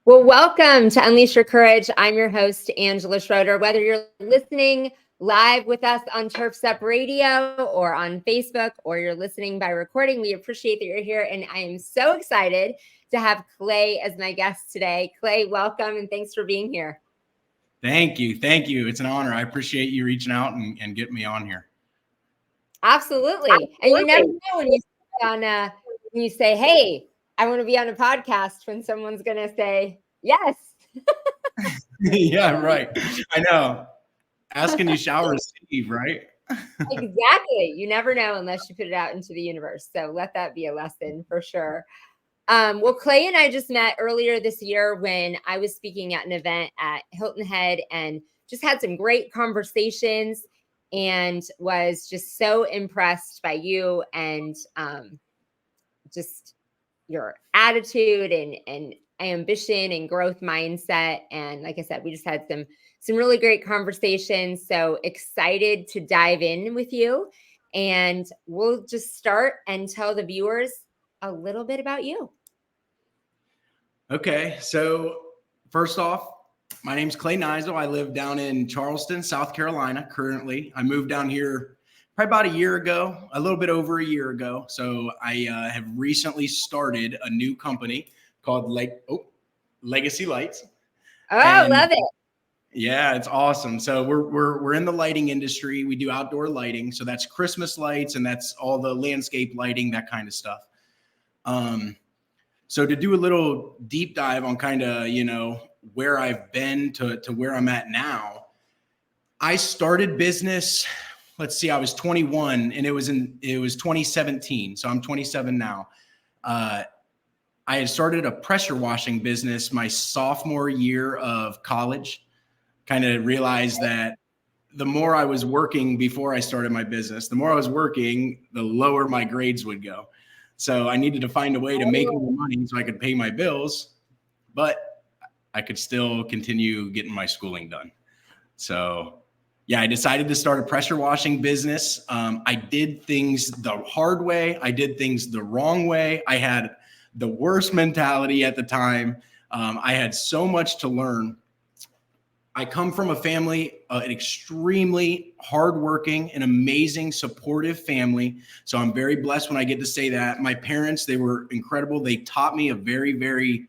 Well, welcome to Unleash Your Courage. I'm your host, Angela Schroeder. Whether you're listening live with us on Turf Step Radio or on Facebook, or you're listening by recording, we appreciate that you're here. And I am so excited to have Clay as my guest today. Clay, welcome and thanks for being here. Thank you. Thank you. It's an honor. I appreciate you reaching out and getting me on here. Absolutely. And you never know when you say, hey, I want to be on a podcast, when someone's going to say, yes. Yeah, right. I know. Asking you shall receive, right? Exactly. You never know unless you put it out into the universe. So let that be a lesson for sure. Well, Clay and I just met earlier this year when I was speaking at an event at Hilton Head and just had some great conversations and was just so impressed by you and just your attitude and ambition and growth mindset. And like I said, we just had some really great conversations. So excited to dive in with you. And we'll just start and tell the viewers a little bit about you. Okay. So first off, my name's Clay Neisel. I live down in Charleston, South Carolina currently. I moved down here probably about a year ago, a little bit over a year ago. So I have recently started a new company called Legacy Lights. Oh, love it. Yeah, it's awesome. So we're in the lighting industry. We do outdoor lighting. So that's Christmas lights and that's all the landscape lighting, that kind of stuff. So to do a little deep dive on kind of, where I've been to where I'm at now, I started business. Let's see, I was 21 and it was 2017. So I'm 27 now. I had started a pressure washing business my sophomore year of college. Kind of realized that the more I was working before I started my business, the more I was working, the lower my grades would go. So I needed to find a way to make more money so I could pay my bills, but I could still continue getting my schooling done. So yeah, I decided to start a pressure washing business. I did things the hard way. I did things the wrong way. I had the worst mentality at the time. I had so much to learn. I come from a family, an extremely hardworking and amazing, supportive family. So I'm very blessed when I get to say that. My parents, they were incredible. They taught me a very, very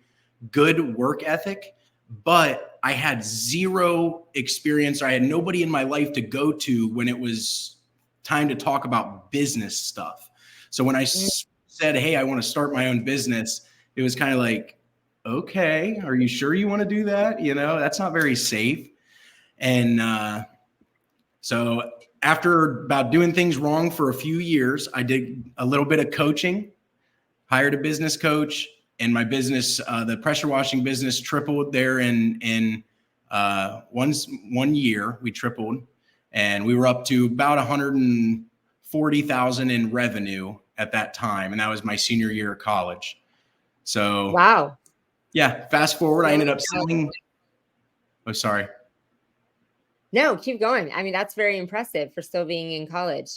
good work ethic, but I had zero experience. I had nobody in my life to go to when it was time to talk about business stuff. So when I said, hey, I want to start my own business, it was kind of like, okay, are you sure you want to do that? That's not very safe. And so after about doing things wrong for a few years, I did a little bit of coaching, hired a business coach, and my business, the pressure washing business, tripled there in 1 year. We tripled, and we were up to about 140,000 in revenue at that time, and that was my senior year of college. So wow. Yeah, fast forward, I ended up selling. Oh, sorry. No, keep going. I mean, that's very impressive for still being in college.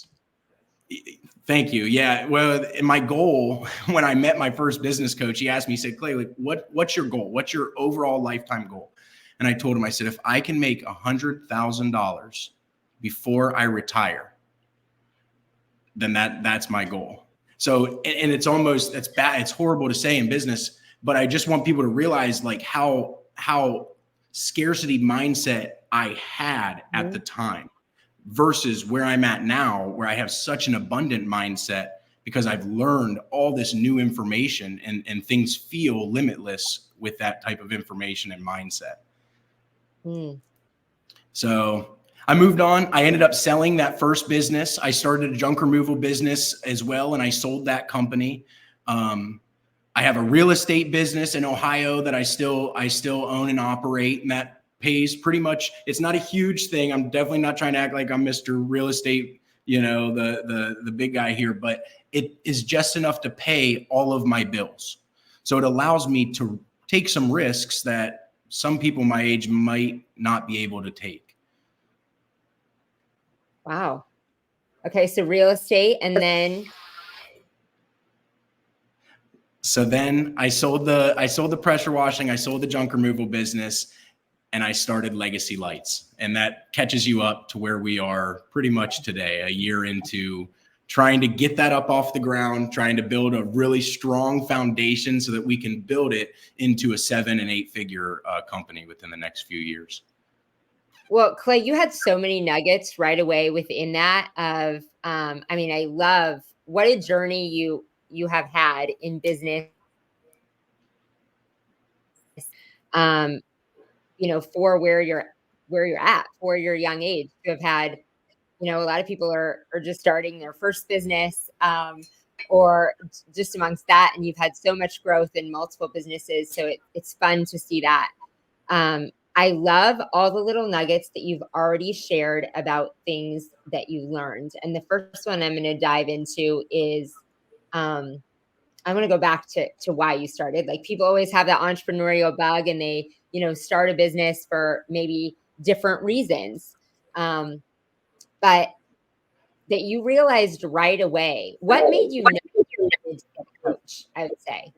Thank you. Yeah. Well, my goal when I met my first business coach, he asked me, he said, Clay, like, what's your goal? What's your overall lifetime goal? And I told him, I said, if I can make $100,000 before I retire, then that's my goal. So, and it's almost, it's bad. It's horrible to say in business, but I just want people to realize like how scarcity mindset I had at the time versus where I'm at now, where I have such an abundant mindset because I've learned all this new information and things feel limitless with that type of information and mindset. So I moved on. I ended up selling that first business. I started a junk removal business as well, and I sold that company. I have a real estate business in Ohio that I still own and operate, and that pays pretty much. It's not a huge thing. I'm definitely not trying to act like I'm Mr. Real Estate, the big guy here, but it is just enough to pay all of my bills. So it allows me to take some risks that some people my age might not be able to take. Wow. Okay, so real estate, and then So then I sold the pressure washing, I sold the junk removal business, and I started Legacy Lights. And that catches you up to where we are pretty much today, a year into trying to get that up off the ground, trying to build a really strong foundation so that we can build it into a 7 and 8 figure company within the next few years. Well, Clay, you had so many nuggets right away within that of, I mean, I love what a journey you have had in business, um, for where you're at, for your young age to have had, a lot of people are just starting their first business, or just amongst that, and you've had so much growth in multiple businesses. So it's fun to see that. I love all the little nuggets that you've already shared about things that you learned. And the first one I'm going to dive into is, I want to go back to why you started. Like, people always have that entrepreneurial bug, and they, start a business for maybe different reasons. But that you realized right away, what made you know you needed to get a coach, I would say.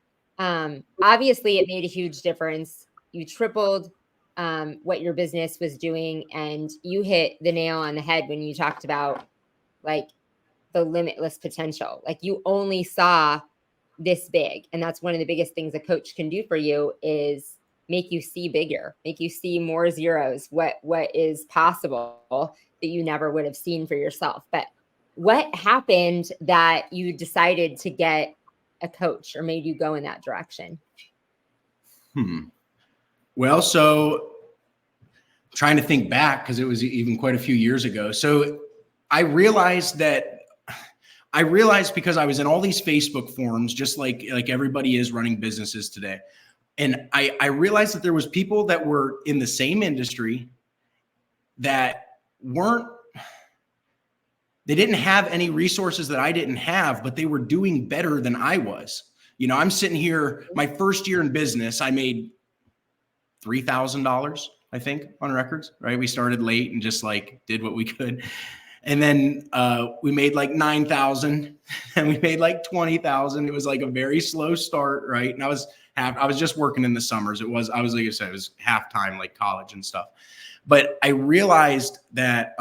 Obviously, it made a huge difference. You tripled what your business was doing, and you hit the nail on the head when you talked about, like, the limitless potential. Like, you only saw this big, and that's one of the biggest things a coach can do for you, is make you see bigger, make you see more zeros, what is possible that you never would have seen for yourself. But what happened that you decided to get a coach, or made you go in that direction? Well, so trying to think back, because it was even quite a few years ago. So I realized because I was in all these Facebook forums, just like everybody is running businesses today. And I realized that there was people that were in the same industry that they didn't have any resources that I didn't have, but they were doing better than I was. I'm sitting here, my first year in business, I made $3,000, I think, on records, right? We started late and just did what we could. And then we made like 9,000, and we made like 20,000. It was like a very slow start, right? And I was just working in the summers. I was like I said, it was half-time, like college and stuff. But I realized that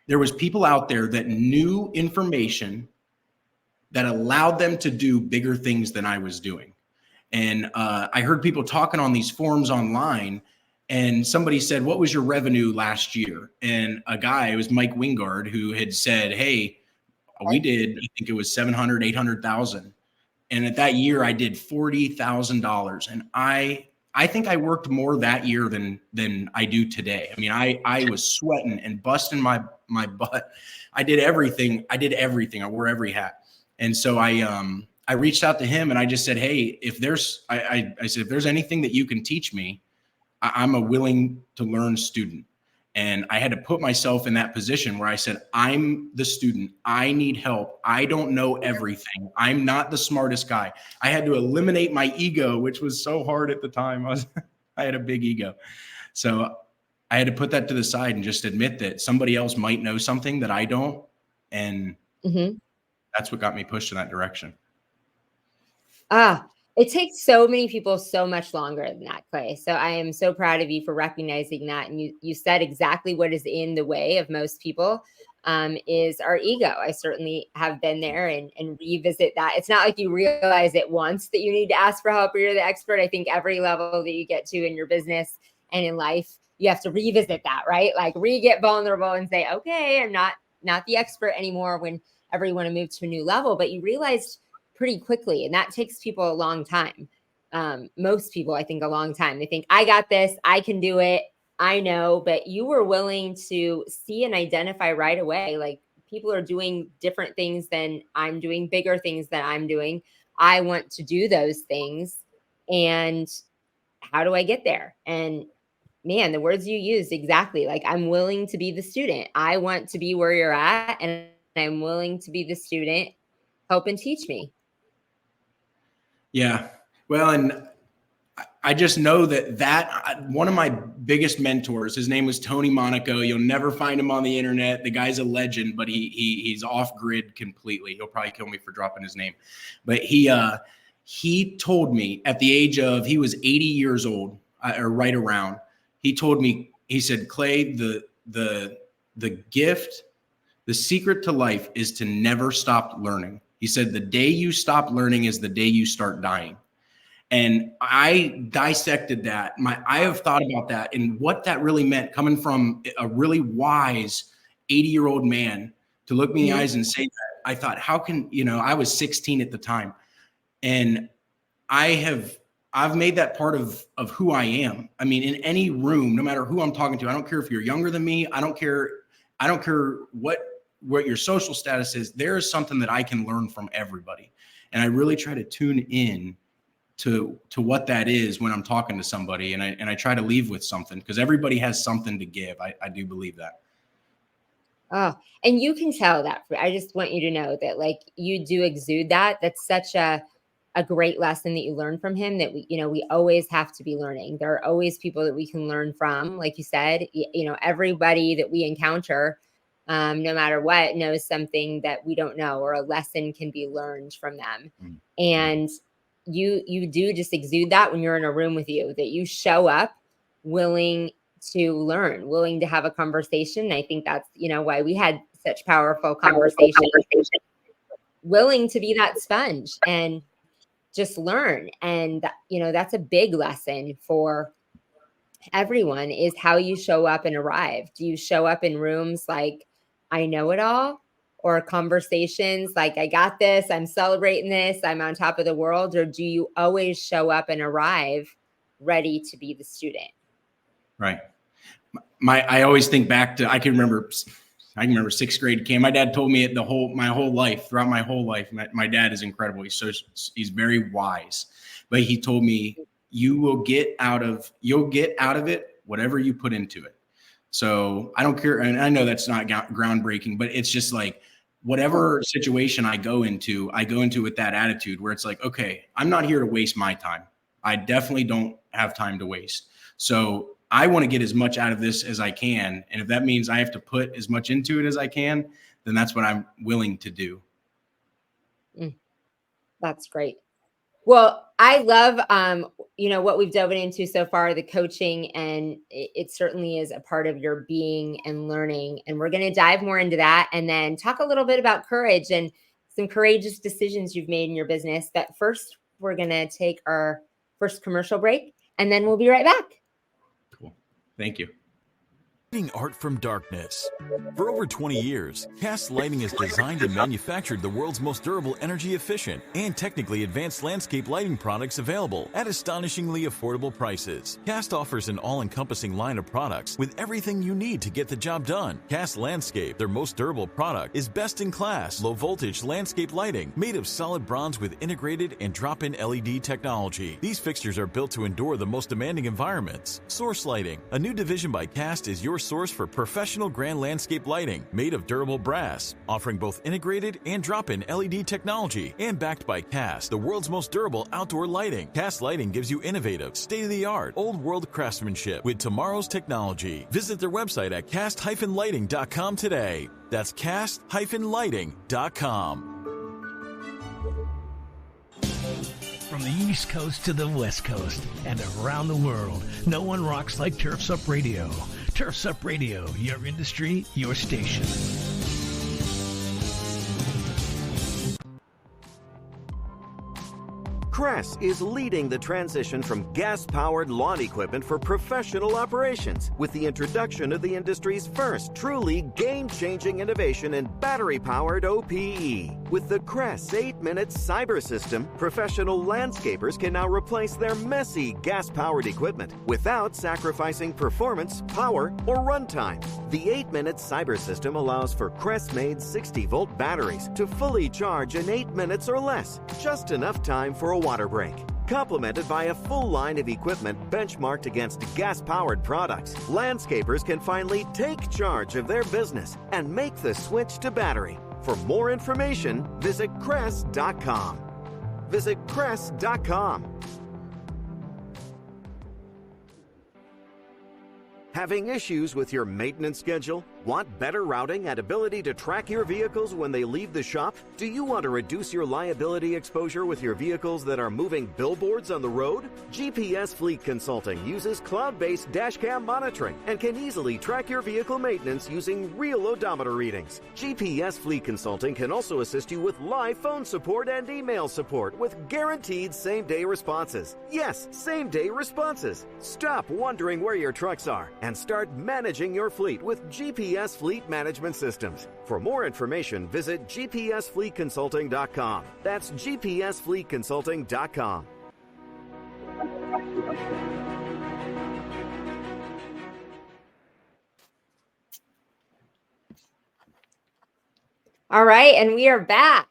there was people out there that knew information that allowed them to do bigger things than I was doing. And I heard people talking on these forums online, and somebody said, "What was your revenue last year?" And a guy, it was Mike Wingard, who had said, "Hey, we did, I think it was 700, 800,000. And at that year I did $40,000. And I think I worked more that year than I do today. I mean, I was sweating and busting my butt. I did everything. I wore every hat. And so I reached out to him, and I just said, "Hey, if there's," I said, "if there's anything that you can teach me, I'm a willing to learn student." And I had to put myself in that position where I said, I'm the student. I need help. I don't know everything. I'm not the smartest guy. I had to eliminate my ego, which was so hard at the time. I had a big ego. So I had to put that to the side and just admit that somebody else might know something that I don't. And that's what got me pushed in that direction. It takes so many people so much longer than that, Clay. So I am so proud of you for recognizing that. And you said exactly what is in the way of most people, is our ego. I certainly have been there and revisit that. It's not like you realize it once that you need to ask for help or you're the expert. I think every level that you get to in your business and in life, you have to revisit that, right? Like, get vulnerable and say, okay, I'm not the expert anymore, whenever you want to move to a new level. But you realized pretty quickly, and that takes people a long time. Most people, I think, a long time. They think, I got this, I can do it, I know. But you were willing to see and identify right away, like, people are doing different things than I'm doing, bigger things than I'm doing. I want to do those things, and how do I get there? And man, the words you used, exactly. Like, I'm willing to be the student. I want to be where you're at, and I'm willing to be the student. Help and teach me. Yeah. Well, and I just know that one of my biggest mentors, his name was Tony Monaco. You'll never find him on the internet. The guy's a legend, but he's off grid completely. He'll probably kill me for dropping his name. But He told me at the age of, he was 80 years old, or right around. He told me, he said, Clay, the gift, the secret to life is to never stop learning. He said, the day you stop learning is the day you start dying. And I dissected that. I have thought about that and what that really meant, coming from a really wise 80-year-old man to look me in the eyes and say that. I thought, how can, I was 16 at the time. And I've made that part of who I am. I mean, in any room, no matter who I'm talking to, I don't care if you're younger than me. I don't care what your social status is. There is something that I can learn from everybody. And I really try to tune in to what that is when I'm talking to somebody. And I try to leave with something, because everybody has something to give. I do believe that. Oh, and you can tell that. I just want you to know that, like, you do exude that. That's such a great lesson that you learn from him, that we always have to be learning. There are always people that we can learn from. Like you said, everybody that we encounter, no matter what, knows something that we don't know, or a lesson can be learned from them. Mm-hmm. And you do just exude that when you're in a room with you, that you show up willing to learn, willing to have a conversation. I think that's, why we had such powerful conversations, willing to be that sponge and just learn. And, that's a big lesson for everyone, is how you show up and arrive. Do you show up in rooms like, I know it all, or conversations like, I got this, I'm celebrating this, I'm on top of the world? Or do you always show up and arrive ready to be the student? Right. I always think back to, I can remember sixth grade camp. My dad told me it throughout my whole life. My dad is incredible. He's very wise, but he told me, you'll get out of it whatever you put into it. So I don't care. And I know that's not groundbreaking, but it's just like, whatever situation I go into with that attitude, where it's like, okay, I'm not here to waste my time. I definitely don't have time to waste. So I want to get as much out of this as I can. And if that means I have to put as much into it as I can, then that's what I'm willing to do. That's great. Well, I love, what we've dove into so far, the coaching, and it certainly is a part of your being and learning. And we're going to dive more into that, and then talk a little bit about courage and some courageous decisions you've made in your business. But first, we're going to take our first commercial break, and then we'll be right back. Cool. Thank you. Art from darkness. For over 20 years, Cast Lighting has designed and manufactured the world's most durable, energy efficient, and technically advanced landscape lighting products available at astonishingly affordable prices. Cast offers an all-encompassing line of products with everything you need to get the job done. Cast Landscape, their most durable product, is best-in-class, low-voltage landscape lighting made of solid bronze with integrated and drop-in LED technology. These fixtures are built to endure the most demanding environments. Source Lighting, a new division by Cast, is your source for professional grand landscape lighting made of durable brass, offering both integrated and drop-in LED technology, and backed by Cast, the world's most durable outdoor lighting. Cast Lighting gives you innovative, state-of-the-art, old-world craftsmanship with tomorrow's technology. Visit their website at cast-lighting.com today. That's cast-lighting.com. From the East Coast to the West Coast and around the world, no one rocks like Turf's Up Radio. Turf's Up Radio, your industry, your station. Crest is leading the transition from gas-powered lawn equipment for professional operations with the introduction of the industry's first truly game-changing innovation in battery-powered OPE. With the Crest 8-minute cyber system, professional landscapers can now replace their messy gas-powered equipment without sacrificing performance, power, or runtime. The 8-minute cyber system allows for Crest-made 60-volt batteries to fully charge in 8 minutes or less, just enough time for a water break. Complemented by a full line of equipment benchmarked against gas-powered products, landscapers can finally take charge of their business and make the switch to battery. For more information, visit Crest.com. Visit Crest.com. Having issues with your maintenance schedule? Want better routing and ability to track your vehicles when they leave the shop? Do you want to reduce your liability exposure with your vehicles that are moving billboards on the road? GPS Fleet Consulting uses cloud-based dashcam monitoring and can easily track your vehicle maintenance using real odometer readings. GPS Fleet Consulting can also assist you with live phone support and email support with guaranteed same-day responses. Yes, same-day responses. Stop wondering where your trucks are and start managing your fleet with GPS Fleet Management Systems. For more information, visit gpsfleetconsulting.com. That's gpsfleetconsulting.com. All right, and we are back.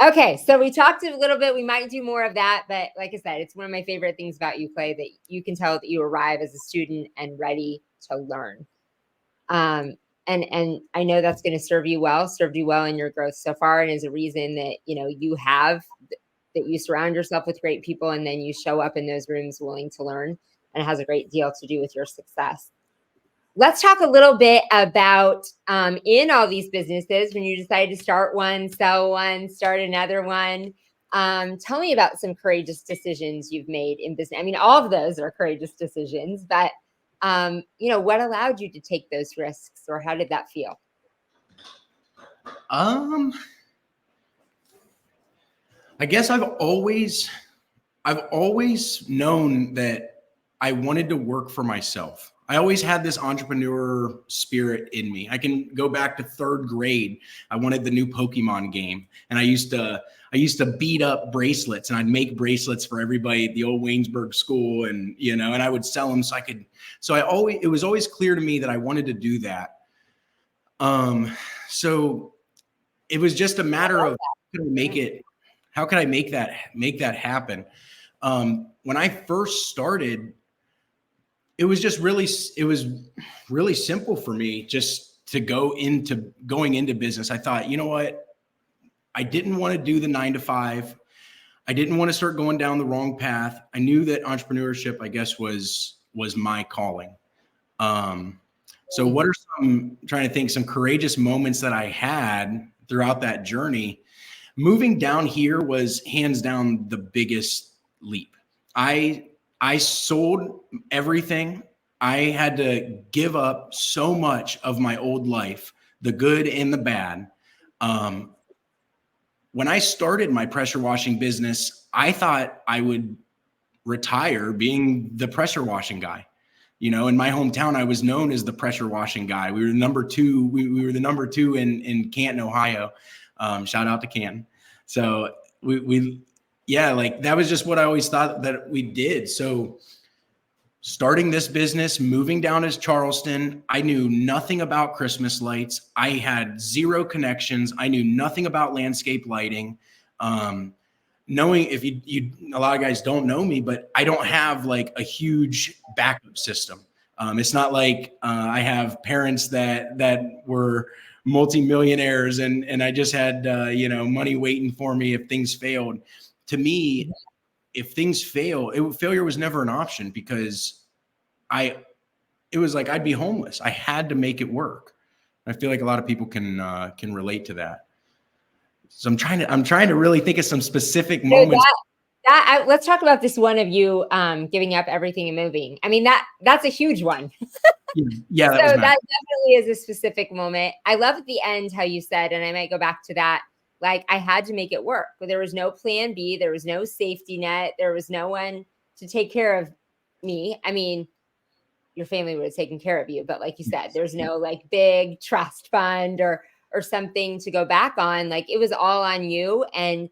Okay, so we talked a little bit. We might do more of that, but like I said, it's one of my favorite things about you, Clay, that you can tell that you arrive as a student and ready to learn. And I know that's going to served you well in your growth so far, and is a reason that you have that you surround yourself with great people, and then you show up in those rooms willing to learn, and it has a great deal to do with your success. Let's talk a little bit about in all these businesses, when you decide to start one, sell one, start another one. Tell me about some courageous decisions you've made in business. I mean, all of those are courageous decisions, but what allowed you to take those risks, or how did that feel? I guess I've always known that I wanted to work for myself. I always had this entrepreneur spirit in me. I can go back to 3rd grade. I wanted the new Pokemon game, and I used to beat up bracelets, and I'd make bracelets for everybody at the old Waynesburg school, and and I would sell them it was always clear to me that I wanted to do that. So it was just a matter of how could I make that happen? When I first started, it was really simple for me just to going into business. I thought, you know what? I didn't want to do the 9-to-5. I didn't want to start going down the wrong path. I knew that entrepreneurship, I guess, was my calling. So what are some courageous moments that I had throughout that journey? Moving down here was hands down the biggest leap. I sold everything. I had to give up so much of my old life, the good and the bad. When I started my pressure washing business, I thought I would retire being the pressure washing guy. In my hometown, I was known as the pressure washing guy. We were number 2. We were the number 2 in Canton, Ohio. Shout out to Canton. So that was just what I always thought that we did. So starting this business, moving down to Charleston, I knew nothing about Christmas lights. I had 0 connections. I knew nothing about landscape lighting. Knowing if a lot of guys don't know me, but I don't have like a huge backup system. It's not like I have parents that were multimillionaires and I just had money waiting for me if things failed. To me, if things fail, failure was never an option, because it was like I'd be homeless. I had to make it work. I feel like a lot of people can relate to that. So I'm trying to really think of some specific moments. Let's talk about this one of you giving up everything and moving. I mean, that's a huge one. Yeah. So that definitely is a specific moment. I love at the end how you said, and I might go back to that, like I had to make it work. But there was no plan B. There was no safety net. There was no one to take care of me. I mean, your family would have taken care of you, but like you said, there's no like big trust fund or something to go back on. Like it was all on you, and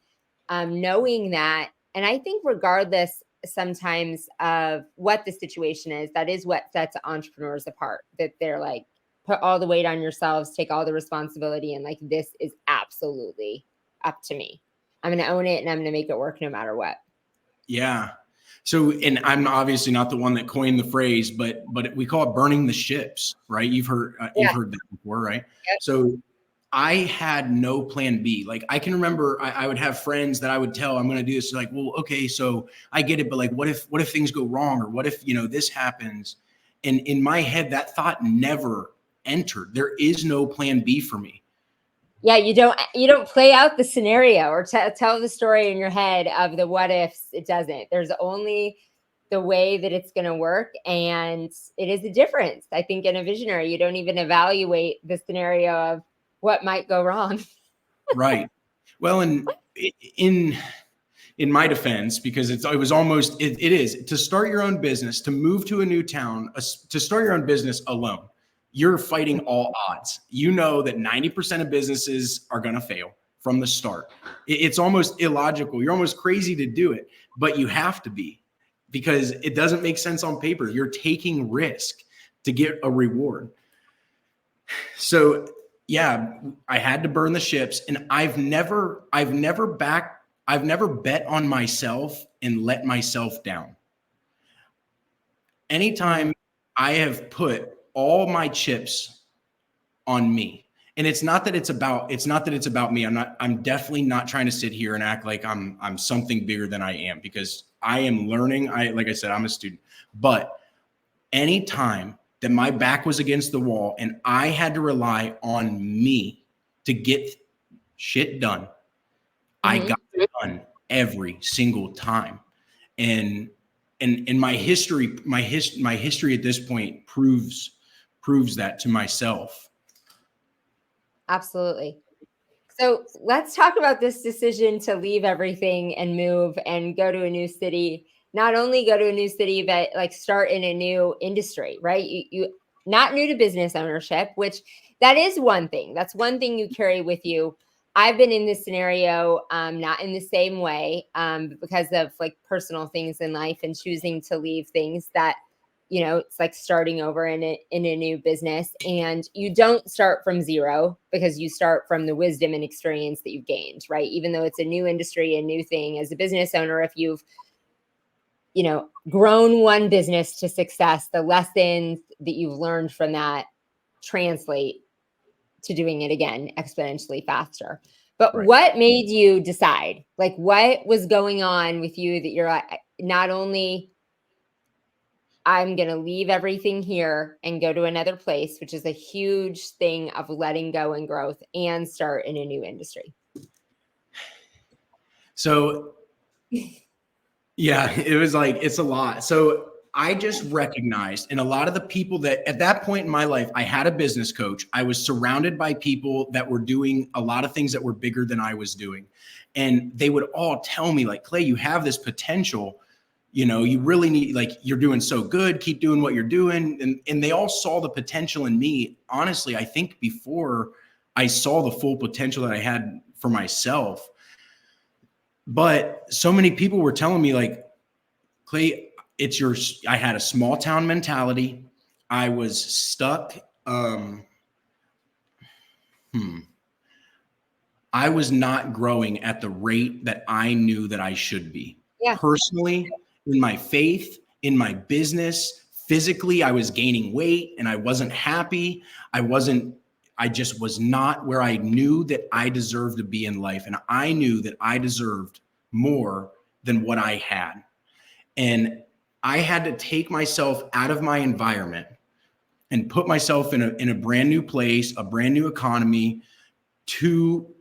knowing that. And I think regardless sometimes of what the situation is, that is what sets entrepreneurs apart, that they're like, put all the weight on yourselves, take all the responsibility, and like, this is absolutely up to me. I'm going to own it and I'm going to make it work no matter what. Yeah. So, and I'm obviously not the one that coined the phrase, but we call it burning the ships, right? You've heard that before, right? Yep. So I had no plan B. Like I can remember I would have friends that I would tell I'm going to do this. Like, well, okay, so I get it, but like, what if things go wrong, or what if, this happens? And in my head, that thought never entered. There is no plan B for me. Yeah, you don't play out the scenario or tell the story in your head of the what ifs. It doesn't. There's only the way that it's going to work, and it is a difference. I think in a visionary, you don't even evaluate the scenario of what might go wrong. Right. Well, in my defense, because it is to start your own business, to move to a new town, to start your own business alone. You're fighting all odds. You know that 90% of businesses are going to fail from the start. It's almost illogical. You're almost crazy to do it, but you have to be, because it doesn't make sense on paper. You're taking risk to get a reward. So yeah, I had to burn the ships, and I've never bet on myself and let myself down. Anytime I have put all my chips on me, and it's not that it's about me. I'm definitely not trying to sit here and act like I'm something bigger than I am, because I am learning. Like I said, I'm a student. But anytime that my back was against the wall and I had to rely on me to get shit done, I got it done every single time. And my history at this point proves that to myself. Absolutely. So let's talk about this decision to leave everything and move and go to a new city. Not only go to a new city, but like start in a new industry, right? You not new to business ownership, which that is one thing. That's one thing you carry with you. I've been in this scenario, not in the same way, because of like personal things in life and choosing to leave things that, it's like starting over in a new business. And you don't start from zero, because you start from the wisdom and experience that you've gained, right? Even though it's a new industry, a new thing. As a business owner, if you've grown one business to success, the lessons that you've learned from that translate to doing it again exponentially faster. But Right. What made you decide? Like, what was going on with you that you're like, not only I'm going to leave everything here and go to another place, which is a huge thing of letting go and growth, and start in a new industry? So yeah, it's a lot. So I just recognized, and a lot of the people that at that point in my life, I had a business coach. I was surrounded by people that were doing a lot of things that were bigger than I was doing. And they would all tell me, like, Clay, you have this potential. You really need, like, you're doing so good, keep doing what you're doing. And they all saw the potential in me. Honestly, I think before I saw the full potential that I had for myself. But so many people were telling me, like, Clay, I had a small town mentality. I was stuck. I was not growing at the rate that I knew that I should be. Yeah. Personally, in my faith, in my business, physically, I was gaining weight and I wasn't happy. I just was not where I knew that I deserved to be in life. And I knew that I deserved more than what I had. And I had to take myself out of my environment and put myself in a brand new place, a brand new economy, to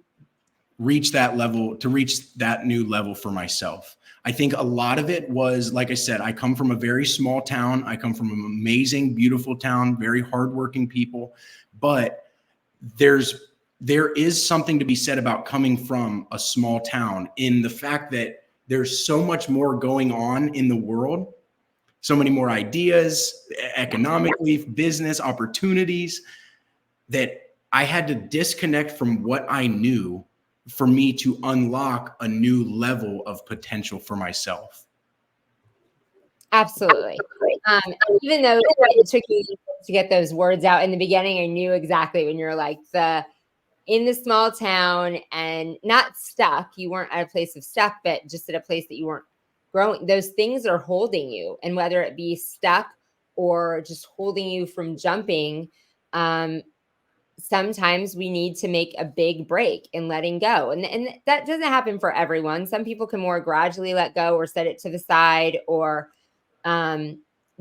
reach that level, to reach that new level for myself. I think a lot of it was, like I said, I come from a very small town. I come from an amazing, beautiful town, very hardworking people. But there is something to be said about coming from a small town, in the fact that there's so much more going on in the world, so many more ideas, economically, business opportunities, that I had to disconnect from what I knew for me to unlock a new level of potential for myself. Absolutely. Even though it took you to get those words out in the beginning, I knew exactly when you're like in the small town and not stuck. You weren't at a place of stuck, but just at a place that you weren't growing. Those things are holding you. And whether it be stuck or just holding you from jumping, sometimes we need to make a big break in letting go. And that doesn't happen for everyone. Some people can more gradually let go or set it to the side, or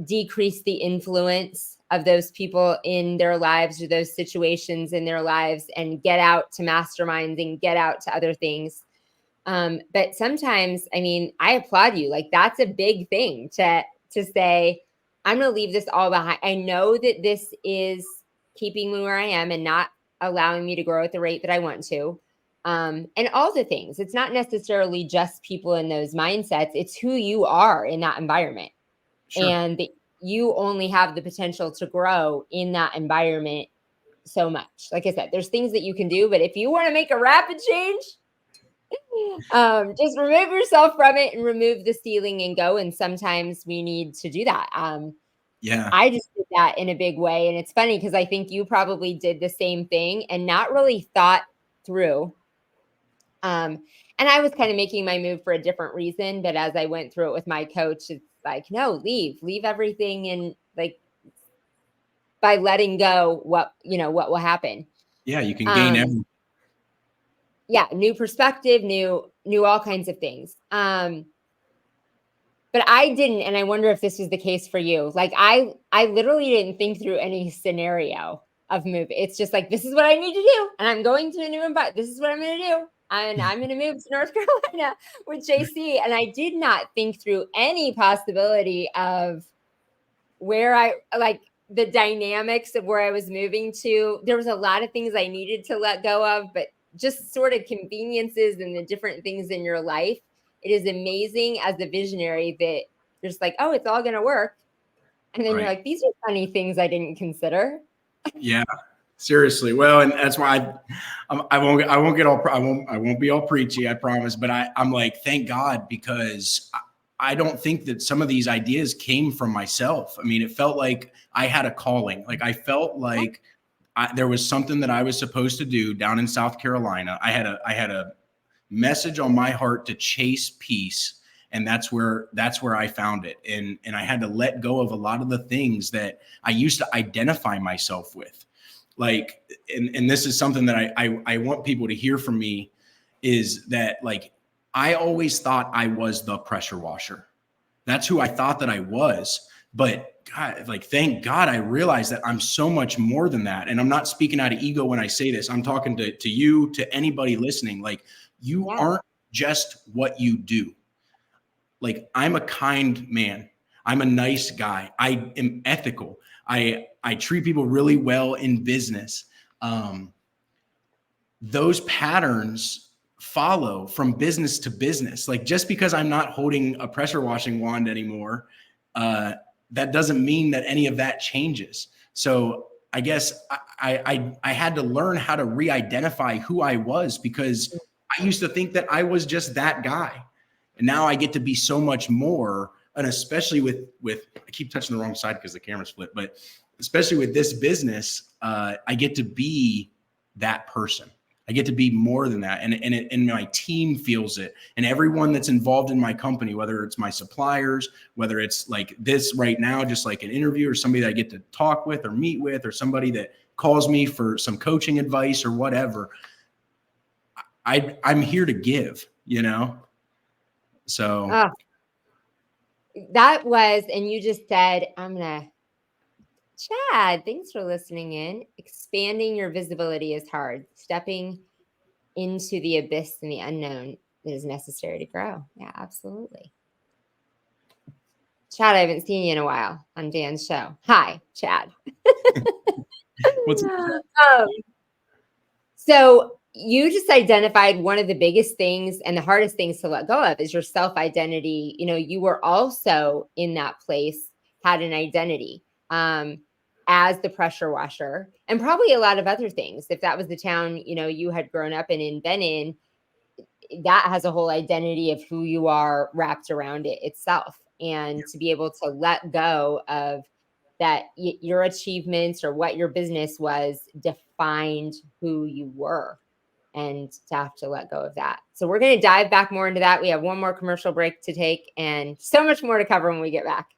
decrease the influence of those people in their lives or those situations in their lives and get out to masterminds and get out to other things. But sometimes, I mean, I applaud you. Like, that's a big thing to say, I'm going to leave this all behind. I know that this is keeping me where I am and not allowing me to grow at the rate that I want to. And all the things. It's not necessarily just people in those mindsets. It's who you are in that environment. Sure. And you only have the potential to grow in that environment so much. Like I said, there's things that you can do, but if you want to make a rapid change, just remove yourself from it and remove the ceiling and go. And sometimes we need to do that. Yeah, I just did that in a big way. And it's funny because I think you probably did the same thing and not really thought through. And I was kind of making my move for a different reason. But as I went through it with my coach, it's like, no, leave everything. And like, by letting go, what will happen. Yeah. You can gain everything. Yeah. New perspective, new all kinds of things. But I didn't. And I wonder if this was the case for you. Like I literally didn't think through any scenario of move. It's just like, this is what I need to do. And I'm going to a new environment. This is what I'm going to do. And I'm going to move to North Carolina with JC. And I did not think through any possibility of where the dynamics of where I was moving to. There was a lot of things I needed to let go of, but just sort of conveniences and the different things in your life. It is amazing as a visionary that you're just like, oh, it's all going to work. And then You're like, these are funny things I didn't consider. Yeah. Seriously. Well, and that's why I won't be all preachy, I promise. But I'm like, thank God, because I don't think that some of these ideas came from myself. I mean, it felt like I had a calling. Like I felt like there was something that I was supposed to do down in South Carolina. I had a message on my heart to chase peace. And that's where I found it. And I had to let go of a lot of the things that I used to identify myself with. Like, and this is something that I want people to hear from me, is that like, I always thought I was the pressure washer. That's who I thought that I was. But God, like, thank God I realized that I'm so much more than that. And I'm not speaking out of ego when I say this. I'm talking to you, to anybody listening. Like, you aren't just what you do. Like, I'm a kind man. I'm a nice guy. I am ethical. I treat people really well in business. Those patterns follow from business to business. Like, just because I'm not holding a pressure washing wand anymore, that doesn't mean that any of that changes. So I guess I had to learn how to re-identify who I was, because I used to think that I was just that guy. And now I get to be so much more. And especially with I keep touching the wrong side because the camera's flipped, but especially with this business, I get to be that person. I get to be more than that. And my team feels it. And everyone that's involved in my company, whether it's my suppliers, whether it's like this right now, just like an interview, or somebody that I get to talk with or meet with, or somebody that calls me for some coaching advice or whatever, I'm here to give, So that was, and you just said, Chad, thanks for listening in. Expanding your visibility is hard. Stepping into the abyss and the unknown is necessary to grow. Yeah, absolutely. Chad, I haven't seen you in a while on Dan's show. Hi, Chad. What's so you just identified one of the biggest things and the hardest things to let go of is your self-identity. You were also in that place, had an identity as the pressure washer, and probably a lot of other things. If that was the town, you had grown up in and been in, that has a whole identity of who you are wrapped around it itself. And to be able to let go of that, your achievements or what your business was defined who you were, and to have to let go of that. So we're going to dive back more into that. We have one more commercial break to take and so much more to cover when we get back.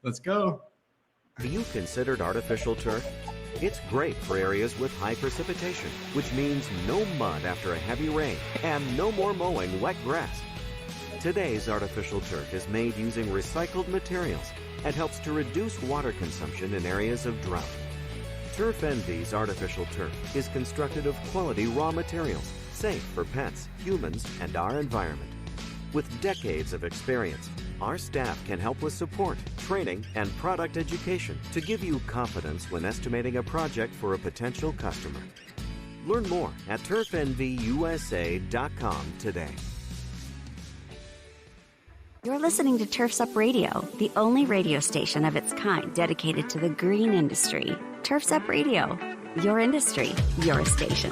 Let's go. Have you considered artificial turf? It's great for areas with high precipitation, which means no mud after a heavy rain and no more mowing wet grass. Today's artificial turf is made using recycled materials and helps to reduce water consumption in areas of drought. Turf Envy's artificial turf is constructed of quality raw materials, safe for pets, humans, and our environment. With decades of experience, our staff can help with support, training, and product education to give you confidence when estimating a project for a potential customer. Learn more at turfenvyusa.com today. You're listening to Turf's Up Radio, the only radio station of its kind dedicated to the green industry. Turf's Up Radio, your industry, your station.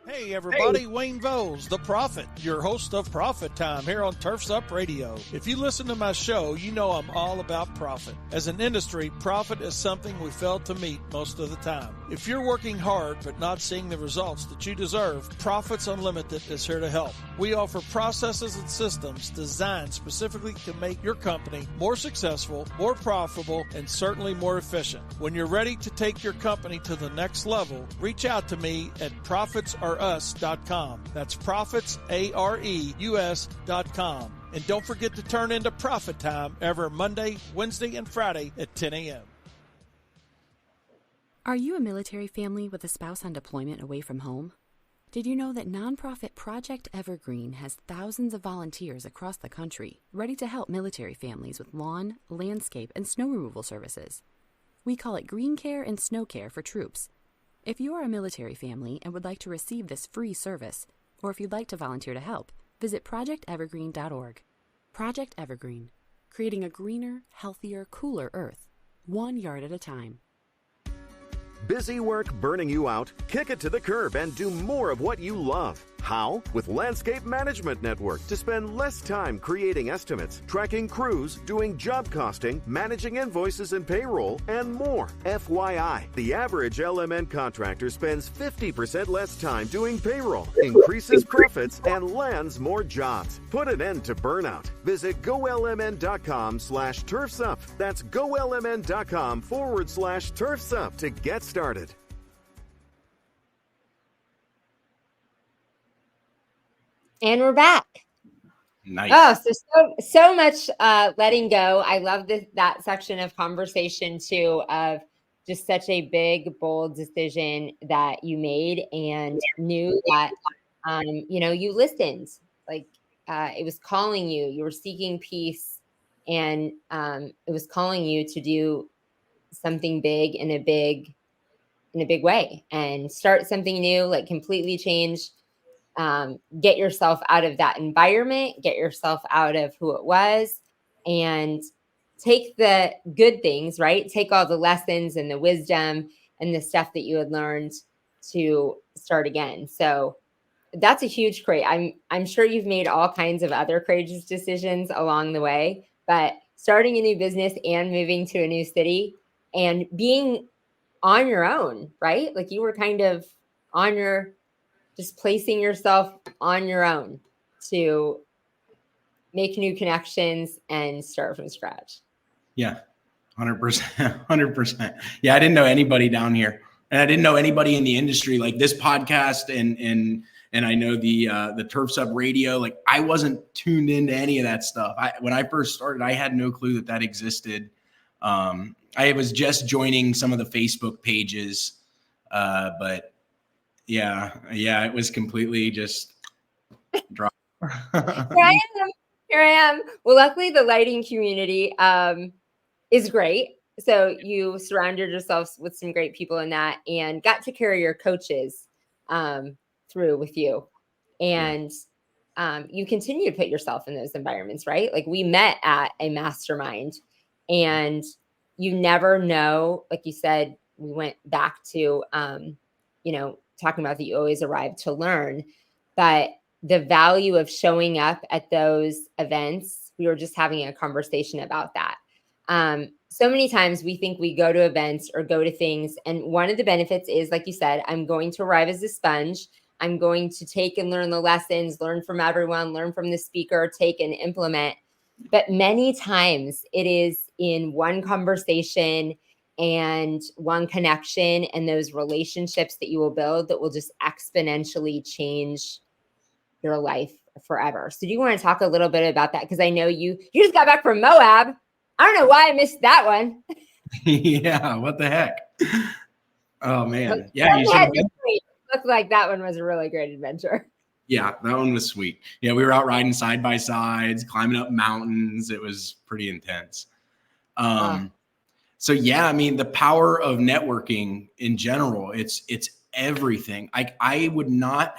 Hey everybody, Wayne Voles, the Prophet, your host of Profit Time here on Turf's Up Radio. If you listen to my show, you know I'm all about profit. As an industry, profit is something we fail to meet most of the time. If you're working hard but not seeing the results that you deserve, Profits Unlimited is here to help. We offer processes and systems designed specifically to make your company more successful, more profitable, and certainly more efficient. When you're ready to take your company to the next level, reach out to me at profitsareus.com. That's profitsareus.com. And don't forget to turn into Profit Time every Monday, Wednesday, and Friday at 10 a.m. Are you a military family with a spouse on deployment away from home? Did you know that nonprofit Project Evergreen has thousands of volunteers across the country ready to help military families with lawn, landscape, and snow removal services? We call it Green Care and Snow Care for troops. If you are a military family and would like to receive this free service, or if you'd like to volunteer to help, visit projectevergreen.org. Project Evergreen, creating a greener, healthier, cooler Earth, 1 yard at a time. Busy work burning you out? Kick it to the curb and do more of what you love. How? With Landscape Management Network to spend less time creating estimates, tracking crews, doing job costing, managing invoices and payroll, and more. FYI, the average LMN contractor spends 50% less time doing payroll, increases profits, and lands more jobs. Put an end to burnout. Visit golmn.com/turfsup. That's golmn.com/turfsup to get started. And we're back. Nice. Oh, so much letting go. I love that section of conversation too, of just such a big, bold decision that you made and knew that, you listened. Like it was calling you. You were seeking peace, and it was calling you to do something big in a big way and start something new, like completely change. Get yourself out of that environment, get yourself out of who it was, and take the good things, right? Take all the lessons and the wisdom and the stuff that you had learned to start again. So that's a huge I'm sure you've made all kinds of other courageous decisions along the way, but starting a new business and moving to a new city and being on your own, right? Like you were kind of just placing yourself on your own to make new connections and start from scratch. Yeah, 100%, 100%. Yeah, I didn't know anybody down here, and I didn't know anybody in the industry. Like this podcast, and I know the Turf's Up Radio. Like I wasn't tuned into any of that stuff. When I first started, I had no clue that existed. I was just joining some of the Facebook pages, but. Yeah, it was completely just dropped. Here I am. Well, luckily the lighting community is great. So you surrounded yourselves with some great people in that and got to carry your coaches through with you. And you continue to put yourself in those environments, right? Like we met at a mastermind, and you never know, like you said, we went back to, talking about that you always arrive to learn, but the value of showing up at those events, we were just having a conversation about that. So many times we think we go to events or go to things, and one of the benefits is, like you said, I'm going to arrive as a sponge. I'm going to take and learn the lessons, learn from everyone, learn from the speaker, take and implement. But many times it is in one conversation and one connection and those relationships that you will build that will just exponentially change your life forever. So do you want to talk a little bit about that? Because I know you just got back from Moab. I don't know why I missed that one. Yeah, what the heck? Oh man. Yeah, you should have been. Looked like that one was a really great adventure. Yeah, that one was sweet. Yeah, we were out riding side by sides, climbing up mountains. It was pretty intense. So yeah, I mean, the power of networking in general, it's everything. I would not,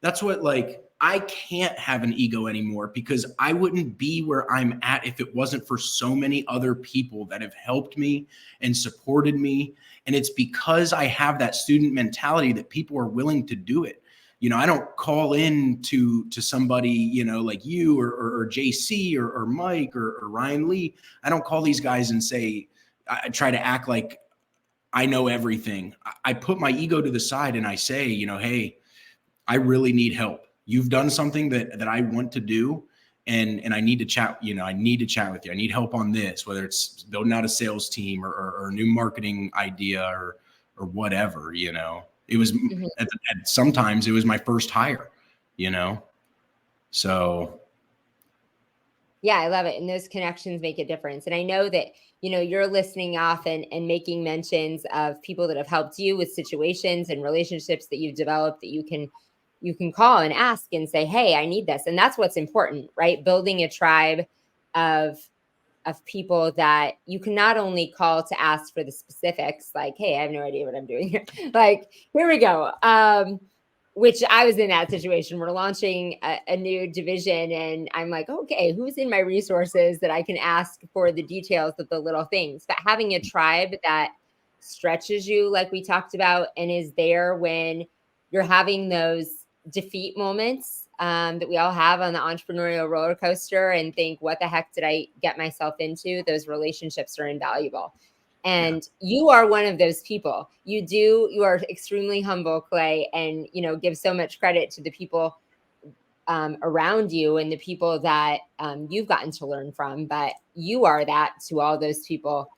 that's what, like, I can't have an ego anymore because I wouldn't be where I'm at if it wasn't for so many other people that have helped me and supported me. And it's because I have that student mentality that people are willing to do it. You know, I don't call in to somebody, you know, like you or JC or Mike or Ryan Lee. I don't call these guys and say, I try to act like I know everything. I put my ego to the side and I say, you know, hey, I really need help. You've done something that I want to do, and I need to chat. You know, I need to chat with you. I need help on this, whether it's building out a sales team or a new marketing idea or whatever. You know, it was sometimes it was my first hire. You know, so. Yeah, I love it. And those connections make a difference. And I know that, you know, you're listening often and making mentions of people that have helped you with situations and relationships that you've developed that you can call and ask and say, hey, I need this. And that's what's important, right? Building a tribe of people that you can not only call to ask for the specifics, like, hey, I have no idea what I'm doing here. Like, here we go. Which I was in that situation. We're launching a new division and I'm like, okay, who's in my resources that I can ask for the details of the little things? But having a tribe that stretches you, like we talked about, and is there when you're having those defeat moments that we all have on the entrepreneurial roller coaster and think, what the heck did I get myself into? Those relationships are invaluable. And you are one of those people. You are extremely humble, Clay, and, you know, give so much credit to the people around you and the people that you've gotten to learn from. But you are that to all those people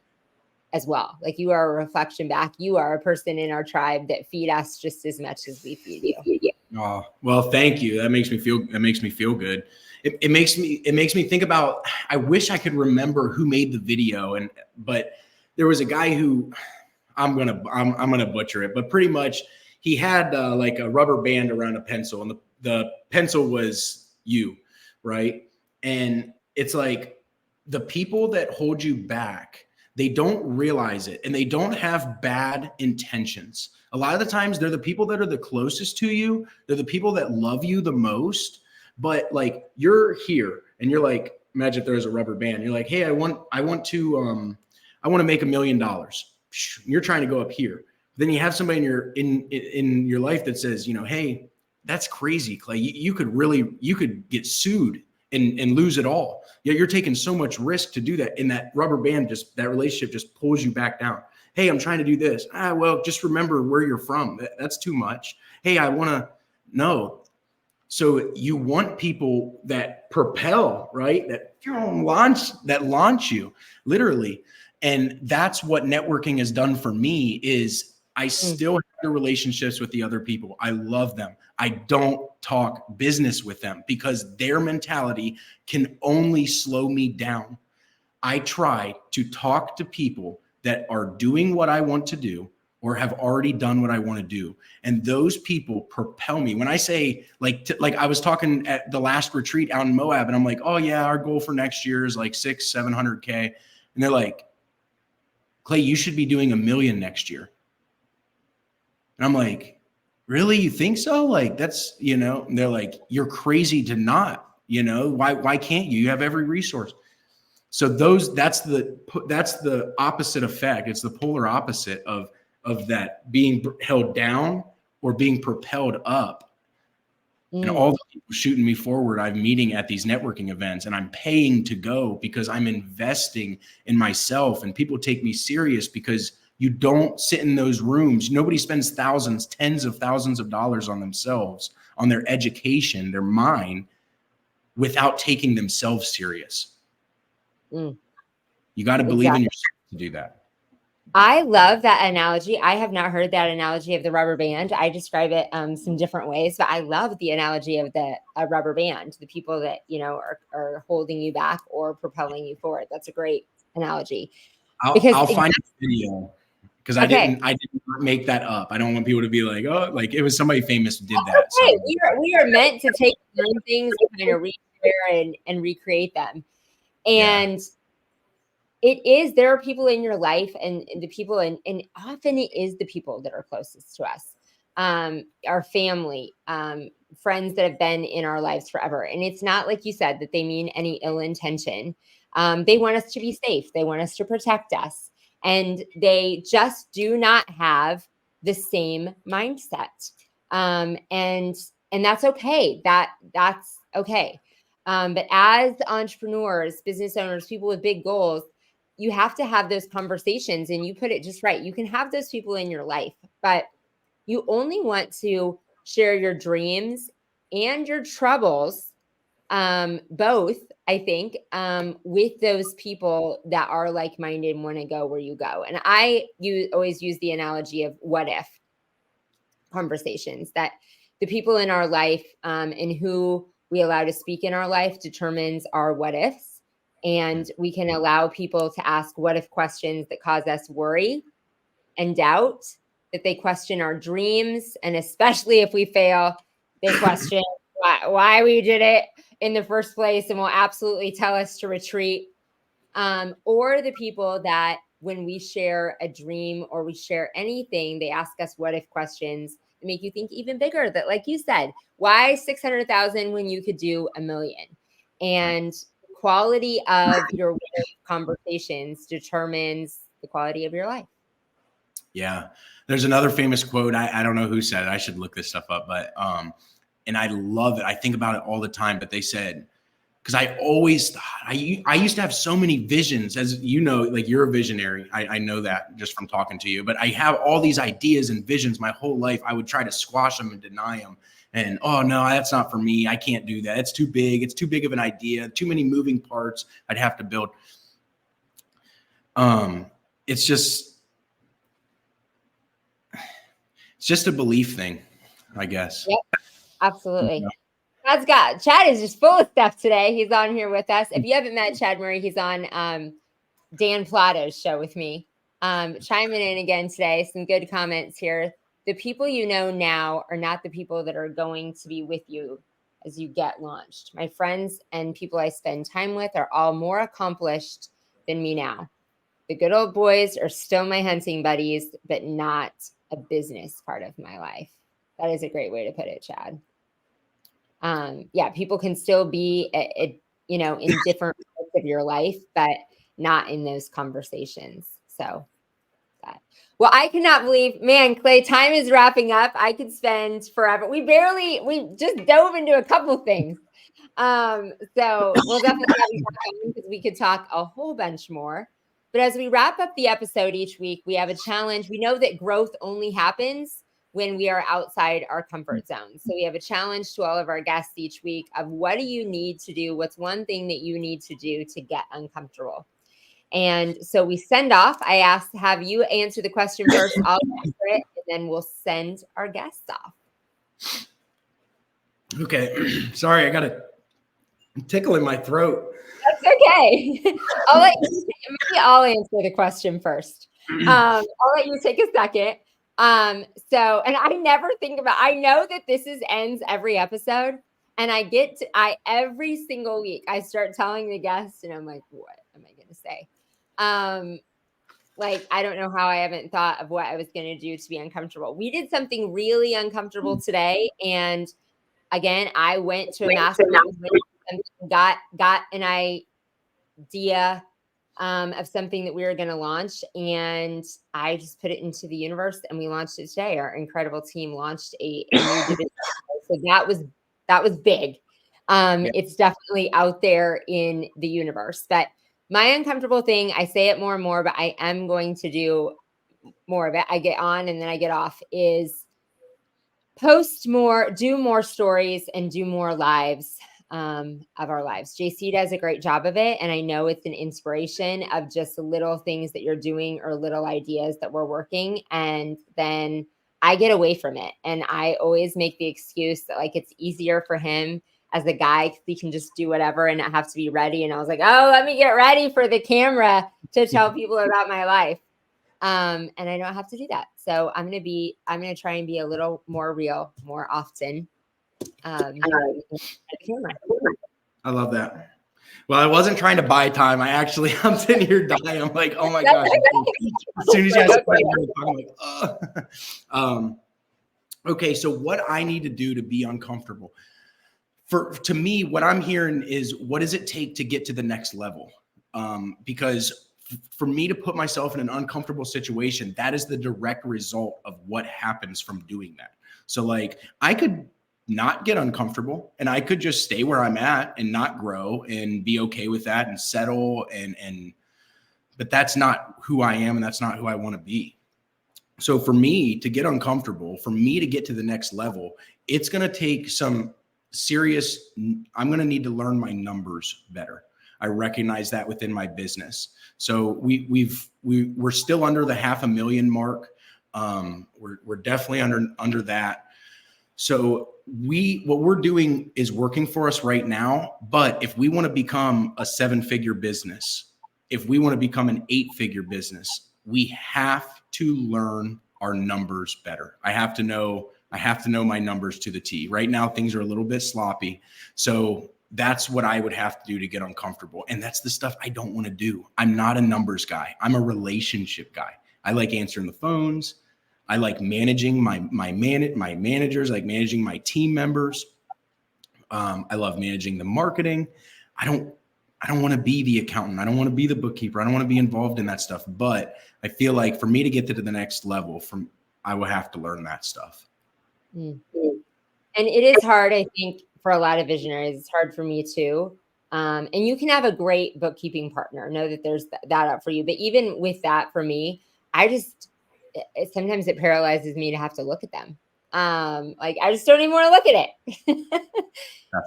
as well. Like, you are a reflection back. You are a person in our tribe that feed us just as much as we feed you. Oh, well, thank you. That makes me feel good. It makes me think about, I wish I could remember who made the video, but there was a guy who I'm gonna butcher it, but pretty much he had like a rubber band around a pencil, and the pencil was you, right? And it's like, the people that hold you back, they don't realize it, and they don't have bad intentions. A lot of the times they're the people that are the closest to you. They're the people that love you the most. But like, you're here and you're like, imagine if there's a rubber band. You're like, hey, I want to make $1 million. You're trying to go up here. Then you have somebody in your life that says, you know, hey, that's crazy, Clay. You could get sued and lose it all. Yeah, you're taking so much risk to do that. And that rubber band, that relationship just pulls you back down. Hey, I'm trying to do this. Well, just remember where you're from. That's too much. Hey, I want to know. So you want people that propel, right? That launch you, literally. And that's what networking has done for me. Is I still have the relationships with the other people. I love them. I don't talk business with them because their mentality can only slow me down. I try to talk to people that are doing what I want to do or have already done what I want to do. And those people propel me. When I say, like I was talking at the last retreat out in Moab, and I'm like, oh yeah, our goal for next year is like 600-700K. And they're like, Clay, you should be doing $1 million next year. And I'm like, really? You think so? Like, that's, you know, and they're like, you're crazy to not, you know, why can't you? You have every resource. So that's the opposite effect. It's the polar opposite of that being held down or being propelled up. And all the people shooting me forward, I'm meeting at these networking events, and I'm paying to go because I'm investing in myself. And people take me serious because you don't sit in those rooms. Nobody spends thousands, tens of thousands of dollars on themselves, on their education, their mind, without taking themselves serious. You got to believe in yourself to do that. I love that analogy. I have not heard that analogy of the rubber band. I describe it some different ways, but I love the analogy of the rubber band, the people that, you know, are holding you back or propelling you forward. That's a great analogy. I'll find a video because I did not make that up. I don't want people to be like, oh, like it was somebody famous who did that. Okay. So. We are meant to take certain things and kind of reshare and recreate them. And there are people in your life and the people, and often it is the people that are closest to us, our family, friends that have been in our lives forever. And it's not, like you said, that they mean any ill intention. They want us to be safe. They want us to protect us. And they just do not have the same mindset. And that's okay. That's okay. But as entrepreneurs, business owners, people with big goals, you have to have those conversations, and you put it just right. You can have those people in your life, but you only want to share your dreams and your troubles, both, I think, with those people that are like-minded and want to go where you go. And I always use the analogy of what if conversations, that the people in our life and who we allow to speak in our life determines our what ifs. And we can allow people to ask what if questions that cause us worry and doubt, that they question our dreams. And especially if we fail, they question why we did it in the first place and will absolutely tell us to retreat. Or the people that when we share a dream or we share anything, they ask us what if questions that make you think even bigger. That, like you said, why 600,000 when you could do 1 million? And quality of your conversations determines the quality of your life. Yeah. There's another famous quote. I don't know who said it. I should look this stuff up, but, and I love it. I think about it all the time, but they said, because I always thought, I used to have so many visions, as you know, like you're a visionary. I know that just from talking to you, but I have all these ideas and visions my whole life. I would try to squash them and deny them. And, oh no, that's not for me. I can't do that. It's too big. It's too big of an idea. Too many moving parts I'd have to build. It's just a belief thing, I guess. Yep, absolutely. Chad is just full of stuff today. He's on here with us. If you haven't met Chad Murray, he's on Dan Plato's show with me. Chiming in again today. Some good comments here. The people you know now are not the people that are going to be with you as you get launched. My friends and people I spend time with are all more accomplished than me now. The good old boys are still my hunting buddies, but not a business part of my life. That is a great way to put it, Chad. People can still be, in different parts of your life, but not in those conversations. So well, I cannot believe, man, Clay, time is wrapping up. I could spend forever. We just dove into a couple things. So we'll definitely have you back on because we could talk a whole bunch more. But as we wrap up the episode each week, we have a challenge. We know that growth only happens when we are outside our comfort zone. So we have a challenge to all of our guests each week of what do you need to do? What's one thing that you need to do to get uncomfortable? And so we send off. I asked to have you answer the question first. I'll answer it, and then we'll send our guests off. Okay. Sorry, I got a tickle in my throat. That's okay. I'll answer the question first. I'll let you take a second. And I never think about, I know that this ends every episode, and every single week I start telling the guests, and I'm like, what am I going to say? I don't know how I haven't thought of what I was going to do to be uncomfortable. We did something really uncomfortable today. And again, I went to a mastermind and got an idea of something that we were going to launch. And I just put it into the universe and we launched it today. Our incredible team launched a new division. So that was big. It's definitely out there in the universe, but my uncomfortable thing, I say it more and more, but I am going to do more of it. I get on and then I get off, is post more, do more stories and do more lives of our lives. JC does a great job of it. And I know it's an inspiration of just little things that you're doing or little ideas that we're working. And then I get away from it. And I always make the excuse that it's easier for him as a guy, he can just do whatever and not have to be ready. And I was like, oh, let me get ready for the camera to tell people about my life. And I don't have to do that. So I'm going to try and be a little more real, more often. I love that. Well, I wasn't trying to buy time. I'm sitting here dying. I'm like, oh my gosh. As soon as you guys I'm like, okay. So what I need to do to be uncomfortable to me, what I'm hearing is, what does it take to get to the next level? Because for me to put myself in an uncomfortable situation, that is the direct result of what happens from doing that. So like, I could not get uncomfortable and I could just stay where I'm at and not grow and be okay with that and settle but that's not who I am and that's not who I want to be. So for me to get uncomfortable, for me to get to the next level, it's going to take some serious, I'm going to need to learn my numbers better. I recognize that within my business. So we're still under the 500,000 mark. We're definitely under that. So what we're doing is working for us right now. But if we want to become a 7-figure business, if we want to become an 8-figure business, we have to learn our numbers better. I have to know my numbers to the T. Right now, things are a little bit sloppy. So that's what I would have to do to get uncomfortable. And that's the stuff I don't want to do. I'm not a numbers guy. I'm a relationship guy. I like answering the phones. I like managing my managers, I like managing my team members. I love managing the marketing. I don't want to be the accountant. I don't want to be the bookkeeper. I don't want to be involved in that stuff. But I feel like for me to get to the next level, I will have to learn that stuff. Mm-hmm. And it is hard, I think, for a lot of visionaries. It's hard for me too. And you can have a great bookkeeping partner. Know that there's that up for you. But even with that, for me, sometimes it paralyzes me to have to look at them. Like I just don't even want to look at it.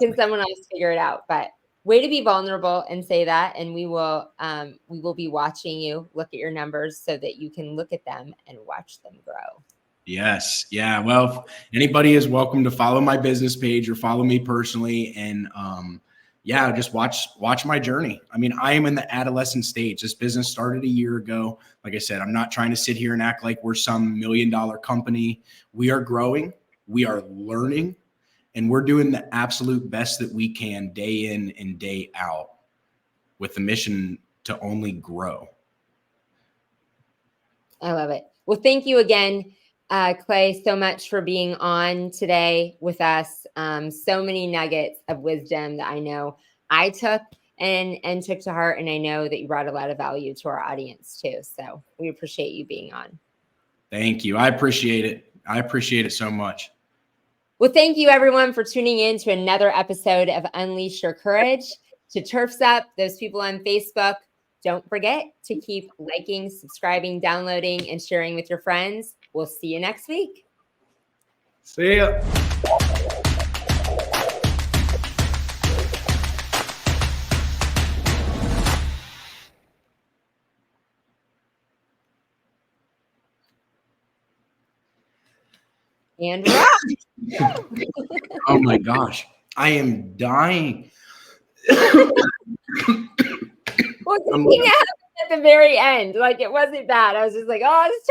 Can someone else figure it out? But way to be vulnerable and say that, and we will be watching you look at your numbers so that you can look at them and watch them grow. Yes. Yeah. Well, anybody is welcome to follow my business page or follow me personally. And just watch my journey. I mean, I am in the adolescent stage. This business started a year ago. Like I said, I'm not trying to sit here and act like we're some $1 million company. We are growing, we are learning, and we're doing the absolute best that we can day in and day out with the mission to only grow. I love it. Well, thank you again, Clay, so much for being on today with us. So many nuggets of wisdom that I know I took and took to heart. And I know that you brought a lot of value to our audience too. So we appreciate you being on. Thank you. I appreciate it. I appreciate it so much. Well, thank you everyone for tuning in to another episode of Unleash Your Courage. To Turfs Up, those people on Facebook, don't forget to keep liking, subscribing, downloading, and sharing with your friends. We'll see you next week. See ya. And oh my gosh, I am dying. Well, the thing happened at the very end. Like, it wasn't bad. I was just like, oh, this